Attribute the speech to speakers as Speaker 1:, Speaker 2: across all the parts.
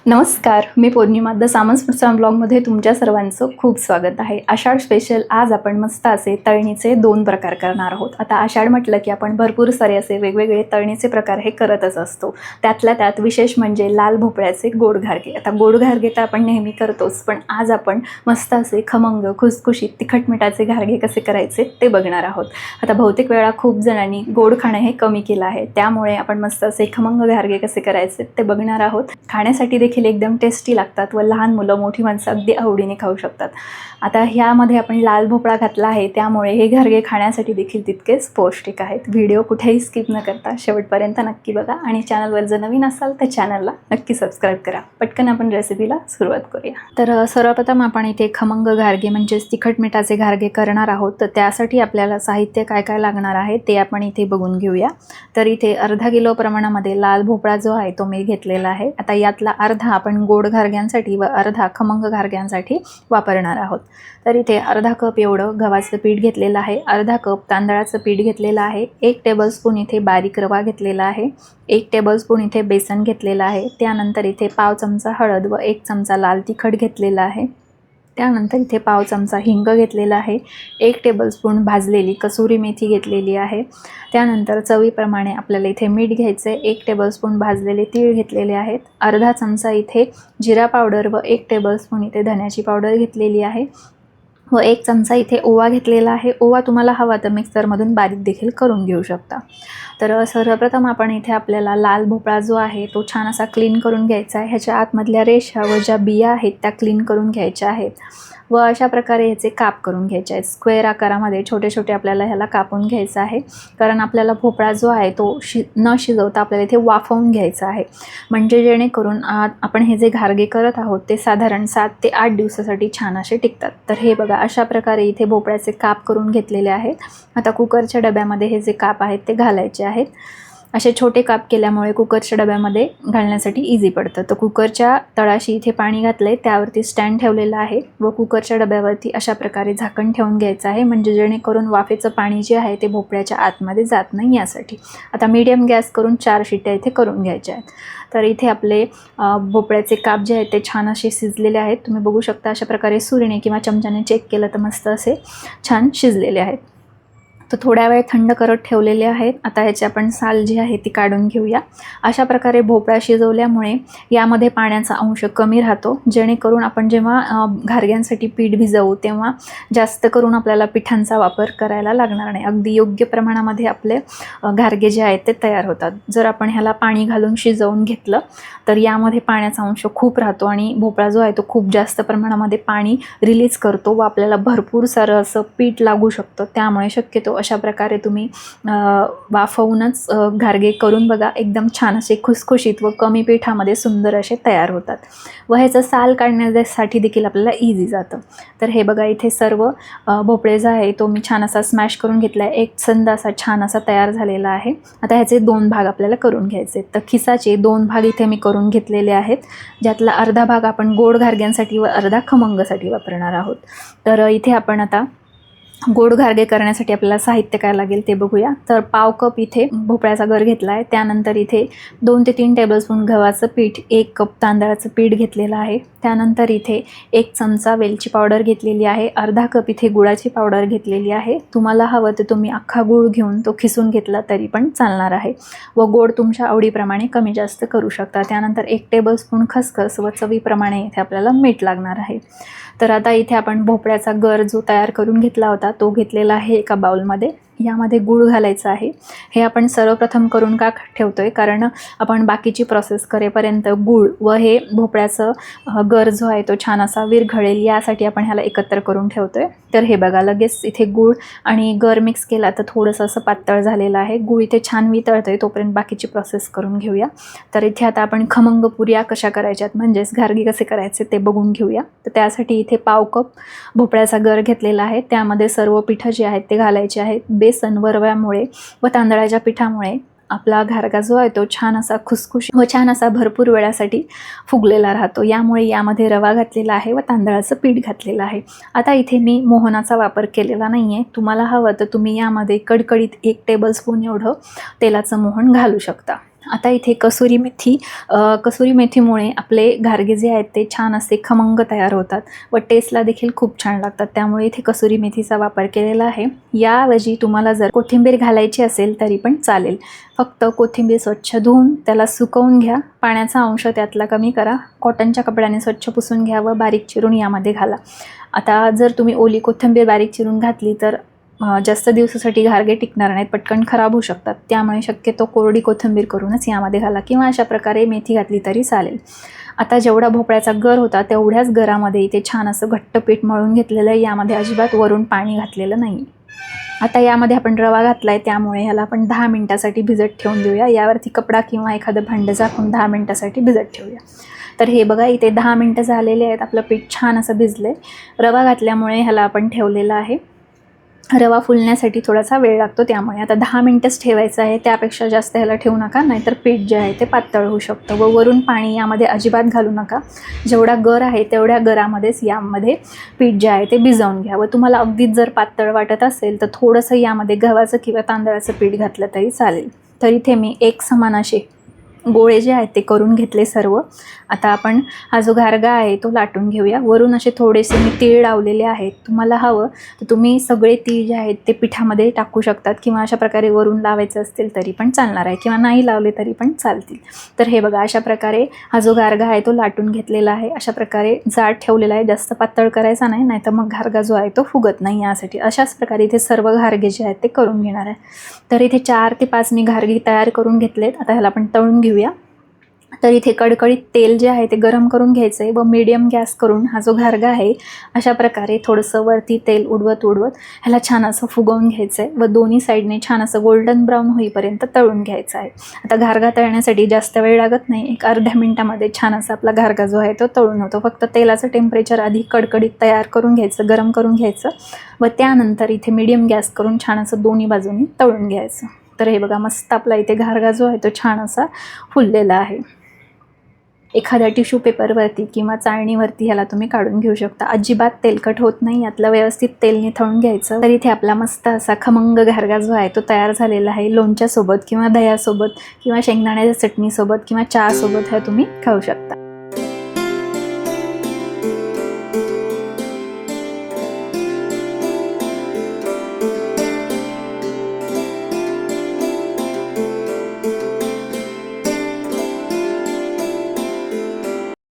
Speaker 1: नमस्कार, मी पौर्णिमा the सामन्स food ब्लॉगमध्ये तुमच्या सर्वांचं खूप स्वागत आहे. आषाढ स्पेशल आज आपण मस्त असे तळणीचे 2 प्रकार करणार आहोत. आता आषाढ म्हटलं की आपण भरपूर सारे असे वेगवेगळे तळणीचे प्रकार हे करतच असतो. त्यातल्या त्यात विशेष म्हणजे लाल भोपळ्याचे गोड घारगे. आता गोड घारगे तर आपण नेहमी करतोच, पण आज आपण मस्त असे खमंग खुसखुशीत तिखट मिठाचे घारगे कसे करायचे ते बघणार आहोत. आता बहुतेक वेळा खूप जणांनी गोड खाणं हे कमी केलं आहे, त्यामुळे आपण मस्त असे खमंग घारगे कसे करायचे ते बघणार आहोत. खाण्यासाठी देखील एकदम टेस्टी लागतात व लहान मुलं मोठी माणसं अगदी आवडीने खाऊ शकतात. आता ह्यामध्ये आपण लाल भोपळा घातला आहे, त्यामुळे हे घारगे खाण्यासाठी देखील तितकेच पौष्टिक आहेत. व्हिडिओ कुठेही स्किप न करता शेवटपर्यंत नक्की बघा आणि चॅनलवर जर नवीन असाल तर चॅनलला नक्की सबस्क्राईब करा. पटकन आपण रेसिपीला सुरुवात करूया. तर सर्वप्रथम आपण इथे खमंग घारगे म्हणजेच तिखट मिठाचे घारगे करणार आहोत. तर त्यासाठी आपल्याला साहित्य काय काय लागणार आहे ते आपण इथे बघून घेऊया. तर इथे अर्धा किलो प्रमाणामध्ये लाल भोपळा जो आहे तो मी घेतलेला आहे. आता यातला अर्धा आपण गोड घारग्यांसाठी व अर्धा खमंग घारग्यांसाठी वापरणार आहोत. तर इथे अर्धा कप एवढं गव्हाचं पीठ घेतलेलं आहे, अर्धा कप तांदळाचं पीठ घेतलेलं आहे, 1 टेबलस्पून इथे बारीक रवा घेतलेला आहे, 1 टेबलस्पून इथे बेसन घेतलेलं आहे, त्यानंतर इथे पाव चमचा हळद व 1 चमचा लाल तिखट घेतलेला आहे, त्यानंतर इथे पाव चमचा हिंग घेतलेला आहे, 1 टेबलस्पून भाजलेली कसुरी मेथी घेतलेली आहे, त्यानंतर चवीप्रमाणे आपल्याला इथे मीठ घ्यायचं आहे, 1 टेबलस्पून भाजलेले तीळ घेतलेले आहेत, अर्धा चमचा इथे जिरा पावडर व 1 टेबलस्पून इथे धण्याची पावडर घेतलेली आहे व 1 चमचा इथे ओवा घेतलेला आहे. ओवा तुम्हाला हवा तर मिक्सरमधून बारीक देखील करून घेऊ शकता. तर सर्वप्रथम आपण इथे आपल्याला लाल भोपळा जो आहे तो छान असा क्लीन करून घ्यायचा आहे. ह्याच्या आतमधल्या रेषा व ज्या बिया आहेत त्या क्लीन करून घ्यायच्या आहेत व अशा प्रकारे ह्याचे काप करून घ्यायचे आहेत. स्क्वेअर आकारामध्ये छोटे छोटे आपल्याला ह्याला कापून घ्यायचं आहे, कारण आपल्याला भोपळा जो आहे तो न शिजवता आपल्याला इथे वाफवून घ्यायचा आहे, म्हणजे जेणेकरून आपण हे जे घारगे करत आहोत ते साधारण 7 ते 8 दिवसासाठी छान असे टिकतात. तर हे बघा अशा प्रकारे इथे भोपळ्याचे काप करून घेतलेले आहेत. आता कुकरच्या डब्यामध्ये हे जे काप आहेत ते घालायचे आहेत. असे छोटे काप केल्यामुळे कुकरच्या डब्यामध्ये घालण्यासाठी इझी पडतं. तर कुकरच्या तळाशी इथे पाणी घातलं आहे, त्यावरती स्टँड ठेवलेला आहे व कुकरच्या डब्यावरती अशा प्रकारे झाकण ठेवून घ्यायचं आहे, म्हणजे जेणेकरून वाफेचं पाणी जे आहे ते भोपळ्याच्या आतमध्ये जात नाही यासाठी. आता मीडियम गॅस करून 4 शिट्ट्या इथे करून घ्यायच्या आहेत. तर इथे आपले भोपळ्याचे काप जे आहेत ते छान असे शिजलेले आहेत. तुम्ही बघू शकता अशा प्रकारे सुरीने किंवा चमच्याने चेक केलं तर मस्त असे छान शिजलेले आहेत. तर थोड्या वेळ थंड करत ठेवलेले आहेत. आता ह्याची आपण साल जी आहे ती काढून घेऊया. अशा प्रकारे भोपळा शिजवल्यामुळे यामध्ये पाण्याचा अंश कमी राहतो, जेणेकरून आपण जेव्हा घारग्यांसाठी पीठ भिजवू तेव्हा जास्त करून आपल्याला पिठांचा वापर करायला लागणार नाही. अगदी योग्य प्रमाणामध्ये आपले घारगे जे आहेत ते तयार होतात. जर आपण ह्याला पाणी घालून शिजवून घेतलं तर यामध्ये पाण्याचा अंश खूप राहतो आणि भोपळा जो आहे तो खूप जास्त प्रमाणामध्ये पाणी रिलीज करतो व आपल्याला भरपूर सारं असं पीठ लागू शकतं. त्यामुळे शक्यतो अशा प्रकारे तुम्ही वाफवूनच घारगे करून बघा. एकदम छान असे खुसखुशीत व कमी पिठामध्ये सुंदर असे तयार होतात व ह्याचं साल काढण्यासाठी देखील आपल्याला इझी जातं. तर हे बघा इथे सर्व भोपळे जो आहे तो मी छान असा स्मॅश करून घेतला आहे. एक संद असा छान असा तयार झालेला आहे. आता ह्याचे 2 भाग आपल्याला करून घ्यायचे. तर खिसाचे 2 भाग इथे मी करून घेतलेले आहेत, ज्यातला अर्धा भाग आपण गोड घारग्यांसाठी व अर्धा खमंगसाठी वापरणार आहोत. तर इथे आपण आता गोड घारगे करण्यासाठी आपल्याला साहित्य काय लागेल ते बघूया. तर पाव कप इथे भोपळ्याचा गर घेतला आहे, त्यानंतर इथे 2 ते 3 टेबलस्पून गव्हाचं पीठ, 1 कप तांदळाचं पीठ घेतलेलं आहे, त्यानंतर इथे 1 चमचा वेलची पावडर घेतलेली आहे, अर्धा कप इथे गुळाची पावडर घेतलेली आहे. तुम्हाला हवं तर तुम्ही अख्खा गूळ घेऊन तो खिसून घेतला तरी पण चालणार आहे व गोड तुमच्या आवडीप्रमाणे कमी जास्त करू शकता. त्यानंतर 1 टेबलस्पून खसखस व चवीप्रमाणे इथे आपल्याला मीठ लागणार आहे. तर आता इथे आपण भोपळ्याचा गर जो तयार करून घेतला होता तो घेतलेला आहे एका बाउलमध्ये. यामध्ये गूळ घालायचं आहे. हे आपण सर्वप्रथम करून का ठेवतोय, कारण आपण बाकीची प्रोसेस करेपर्यंत गूळ व हे भोपळ्याचं गर जो आहे तो छान असा विरघळेल यासाठी आपण ह्याला एकत्र करून ठेवतोय. तर हे बघा लगेच इथे गूळ आणि गर मिक्स केला तर थोडंसं असं पातळ झालेलं आहे. गूळ इथे छान वितळतोय, तोपर्यंत बाकीची प्रोसेस करून घेऊया. तर इथे आता आपण खमंग पुऱ्या कशा करायच्यात म्हणजेच घारगे कसे करायचे ते बघून घेऊया. तर त्यासाठी इथे पाव कप भोपळ्याचा गर घेतलेला आहे, त्यामध्ये सर्व पिठं जी आहेत ते घालायचे आहेत. बेसन व रव्यामुळे व तांदळाच्या पिठामुळे आपला घारगा जो आहे तो छान असा खुसखुशीत व छान असा भरपूर वेळासाठी फुगलेला राहतो. यामुळे यामध्ये रवा घातलेला आहे व तांदळाचं पीठ घातलेलं आहे. आता इथे मी मोहनाचा वापर केलेला नाही आहे. तुम्हाला हवं तर तुम्ही यामध्ये कडकडीत 1 टेबलस्पून एवढं तेलाचं मोहन घालू शकता. आता इथे कसुरी मेथीमुळे आपले घारगे जे आहेत ते छान असे खमंग तयार होतात व टेस्टला देखील खूप छान लागतात. त्यामुळे इथे कसुरी मेथीचा वापर केलेला आहे. याऐवजी तुम्हाला जर कोथिंबीर घालायची असेल तरी पण चालेल. फक्त कोथिंबीर स्वच्छ धुवून त्याला सुकवून घ्या, पाण्याचा अंश त्यातला कमी करा, कॉटनच्या कपड्याने स्वच्छ पुसून घ्या व बारीक चिरून यामध्ये घाला. आता जर तुम्ही ओली कोथिंबीर बारीक चिरून घातली तर जास्त दिवसासाठी घारगे टिकणार नाहीत, पटकन खराब होऊ शकतात. त्यामुळे शक्यतो कोरडी कोथिंबीर करूनच यामध्ये घाला किंवा अशा प्रकारे मेथी घातली तरी चालेल. आता जेवढा भोपळ्याचा गर होता तेवढ्याच गरामध्ये इथे छान असं घट्ट पीठ मळून घेतलेलं आहे. यामध्ये अजिबात वरून पाणी घातलेलं नाही. आता यामध्ये आपण रवा घातला आहे त्यामुळे ह्याला आपण 10 मिनिटासाठी भिजत ठेवून देऊया. यावरती कपडा किंवा एखादं भांडं झाकून 10 मिनिटासाठी भिजत ठेवूया. तर हे बघा इथे 10 मिनिटं झालेले आहेत. आपलं पीठ छान असं भिजलं आहे. रवा घातल्यामुळे ह्याला आपण ठेवलेलं आहे. रवा फुलण्यासाठी थोडासा वेळ लागतो, त्यामुळे आता 10 मिनिटच ठेवायचं आहे. त्यापेक्षा जास्त ह्याला ठेवू नका, नाहीतर पीठ जे आहे ते पातळ होऊ शकतं. व वरून पाणी यामध्ये अजिबात घालू नका. जेवढा गर आहे तेवढ्या गरामध्येच यामध्ये पीठ जे आहे ते भिजवून घ्या. व तुम्हाला अगदीच जर पातळ वाटत असेल तर थोडंसं यामध्ये गव्हाचं किंवा तांदळाचं पीठ घातलं तरी चालेल. तर इथे मी एक समान असे गोळे जे आहेत ते करून घेतले सर्व. आता आपण हा जो घारगा आहे तो लाटून घेऊया. वरून असे थोडेसे मी तीळ लावलेले आहेत. तुम्हाला हवं तर तुम्ही सगळे तीळ जे आहेत ते पिठामध्ये टाकू शकतात किंवा अशा प्रकारे वरून लावायचं असतील तरी पण चालणार आहे किंवा नाही लावले तरी पण चालतील. तर हे बघा अशा प्रकारे हा जो घारगा आहे तो लाटून घेतलेला आहे. अशा प्रकारे जाड ठेवलेला आहे, जास्त पातळ करायचा नाही, नाहीतर मग घारगा जो आहे तो फुगत नाही. यासाठी अशाच प्रकारे इथे सर्व घारगे जे आहेत ते करून घेणार आहे. तर इथे 4 ते 5 मी घारगे तयार करून घेतलेत. आता ह्याला आपण तळून घेऊया. तर इथे कडकडीत तेल जे आहे ते गरम करून घ्यायचं आहे व मीडियम गॅस करून हा जो घारगा आहे अशा प्रकारे थोडंसं वरती तेल उडवत ह्याला छान असं फुगवून घ्यायचं आहे व दोन्ही साईडने छान असं गोल्डन ब्राऊन होईपर्यंत तळून घ्यायचं आहे. आता घारगा तळण्यासाठी जास्त वेळ लागत नाही, एक अर्ध्या मिनिटामध्ये छान असा आपला घारगा जो आहे तो तळून होतो. फक्त तेलाचं टेम्परेचर आधी कडकडीत तयार करून घ्यायचं, गरम करून घ्यायचं व त्यानंतर इथे मीडियम गॅस करून छान असं दोन्ही बाजूनी तळून घ्यायचं. तर हे बघा मस्त आपला इथे घारगा जो आहे तो छान असा फुललेला आहे. एखाद्या टिश्यू पेपरवरती किंवा चाळणीवरती ह्याला तुम्ही काढून घेऊ शकता. अजिबात तेलकट होत नाही, यातलं व्यवस्थित तेल निथळून घ्यायचं. तर इथे आपला मस्त असा खमंग घारगा जो आहे तो तयार झालेला आहे. लोणच्यासोबत किंवा दह्यासोबत किंवा शेंगदाण्याच्या चटणीसोबत किंवा चहासोबत हे तुम्ही खाऊ शकता.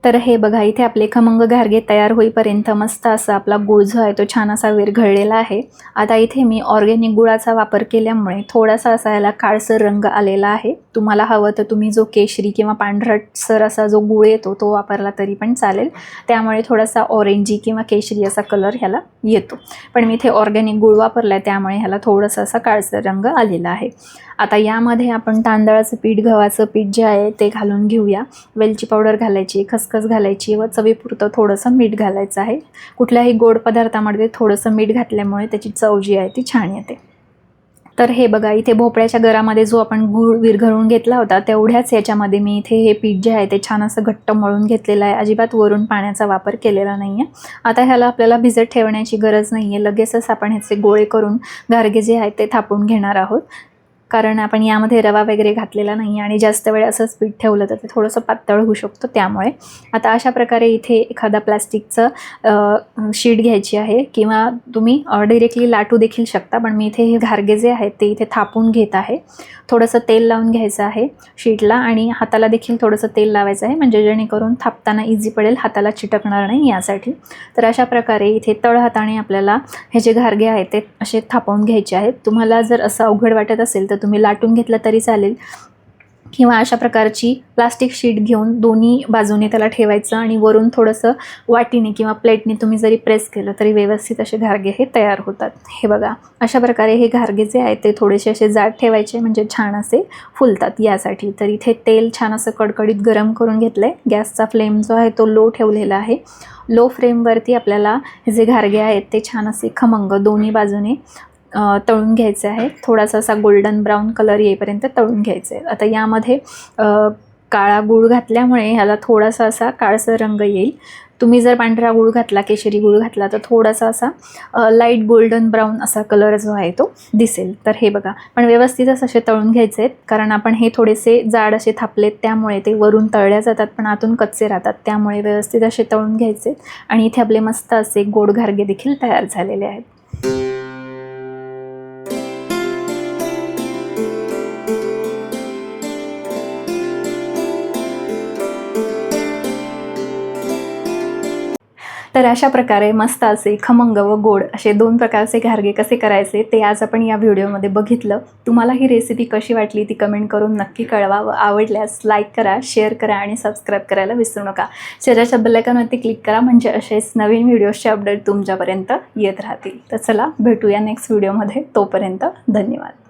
Speaker 1: तर हे बघा इथे आपले खमंग घारगे तयार होईपर्यंत मस्त असा आपला गूळ जो आहे तो छान असा विरघळलेला आहे. आता इथे मी ऑर्गॅनिक गुळाचा वापर केल्यामुळे थोडासा असा याला काळसर रंग आलेला आहे. तुम्हाला हवं तर तुम्ही जो केशरी किंवा पांढरटसर असा जो गूळ येतो तो वापरला तरी पण चालेल. त्यामुळे थोडासा ऑरेंजी किंवा केशरी असा कलर ह्याला येतो. पण मी इथे ऑर्गॅनिक गूळ वापरला आहे त्यामुळे ह्याला थोडासा असा काळसर रंग आलेला आहे. आता यामध्ये आपण तांदळाचं पीठ, गव्हाचं पीठ जे आहे ते घालून घेऊया. वेलची पावडर घालायची, खसखस घालायची व चवीपुरतं थोडंसं मीठ घालायचं आहे. कुठल्याही गोड पदार्थामध्ये थोडंसं मीठ घातल्यामुळे त्याची चव जी आहे ती छान येते. तर हे बघा इथे भोपळ्याच्या गरामध्ये जो आपण गूळ विरघळून घेतला होता तेवढ्याच याच्यामध्ये मी इथे हे पीठ जे आहे ते छान असं घट्ट मळून घेतलेलं आहे. अजिबात वरून पाण्याचा वापर केलेला नाही आहे. आता ह्याला आपल्याला भिजत ठेवण्याची गरज नाही आहे. लगेचच आपण ह्याचे गोळे करून घारगे जे आहेत ते थापून घेणार आहोत. कारण आपण यामध्ये रवा वगैरे घातलेला नाही आणि जास्त वेळ असंच पीठ ठेवलं तर ते थोडंसं पातळ होऊ शकतं. त्यामुळे आता अशा प्रकारे इथे एखादा प्लास्टिकचं शीट घ्यायची आहे किंवा तुम्ही डायरेक्टली लाटू देखील शकता. पण मी इथे हे घारगे जे आहेत ते इथे थापून घेत आहे. थोडंसं तेल लावून घ्यायचं आहे शीटला आणि हाताला देखील थोडंसं तेल लावायचं आहे, म्हणजे जेणेकरून थापताना इझी पडेल, हाताला चिटकणार नाही यासाठी. तर अशा प्रकारे इथे तळहाताने आपल्याला हे जे घारगे आहेत ते असे थापवून घ्यायचे आहेत. तुम्हाला जर असं अवघड वाटत असेल तर तुम्ही लाटून घेतलं तरी चालेल किंवा अशा प्रकारची प्लास्टिक शीट घेऊन दोन्ही बाजूने त्याला ठेवायचं आणि वरून थोडंसं वाटीने किंवा प्लेटने तुम्ही जरी प्रेस केलं तरी व्यवस्थित असे घारगे हे तयार होतात. हे बघा अशा प्रकारे हे घारगे जे आहेत ते थोडेसे असे जाड ठेवायचे, म्हणजे छान असे फुलतात यासाठी. तर इथे तेल छान असं कडकडीत गरम करून घेतलं आहे. गॅसचा फ्लेम जो आहे तो लो ठेवलेला आहे. लो फ्लेमवरती आपल्याला हे जे घारगे आहेत ते छान असे खमंग दोन्ही बाजूने तळून घ्यायचे आहे. थोडासा असा गोल्डन ब्राऊन कलर येईपर्यंत तळून घ्यायचे आहे. आता यामध्ये काळा गूळ घातल्यामुळे ह्याला थोडासा असा काळसर रंग येईल. तुम्ही जर पांढरा गूळ घातला, केशरी गूळ घातला तर थोडासा असा लाईट गोल्डन ब्राऊन असा कलर जो आहे तो दिसेल. तर हे बघा, पण व्यवस्थितच असे तळून घ्यायचे आहेत, कारण आपण हे थोडेसे जाड असे थापलेत त्यामुळे ते वरून तळल्या जातात पण आतून कच्चे राहतात. त्यामुळे व्यवस्थित असे तळून घ्यायचे. आणि इथे आपले मस्त असे गोड घारगे देखील तयार झालेले आहेत. तर अशा प्रकारे मस्त असे खमंग व गोड असे 2 प्रकारचे घारगे कसे करायचे ते आज आपण या व्हिडिओमध्ये बघितलं. तुम्हाला ही रेसिपी कशी वाटली ती कमेंट करून नक्की कळवा व आवडल्यास लाईक करा, शेअर करा आणि सबस्क्राईब करायला विसरू नका. शेजारच्या बेल आयकॉनवरती क्लिक करा म्हणजे असेच नवीन व्हिडिओजचे अपडेट तुमच्यापर्यंत येत राहतील. तर चला भेटूया नेक्स्ट व्हिडिओमध्ये. तोपर्यंत धन्यवाद.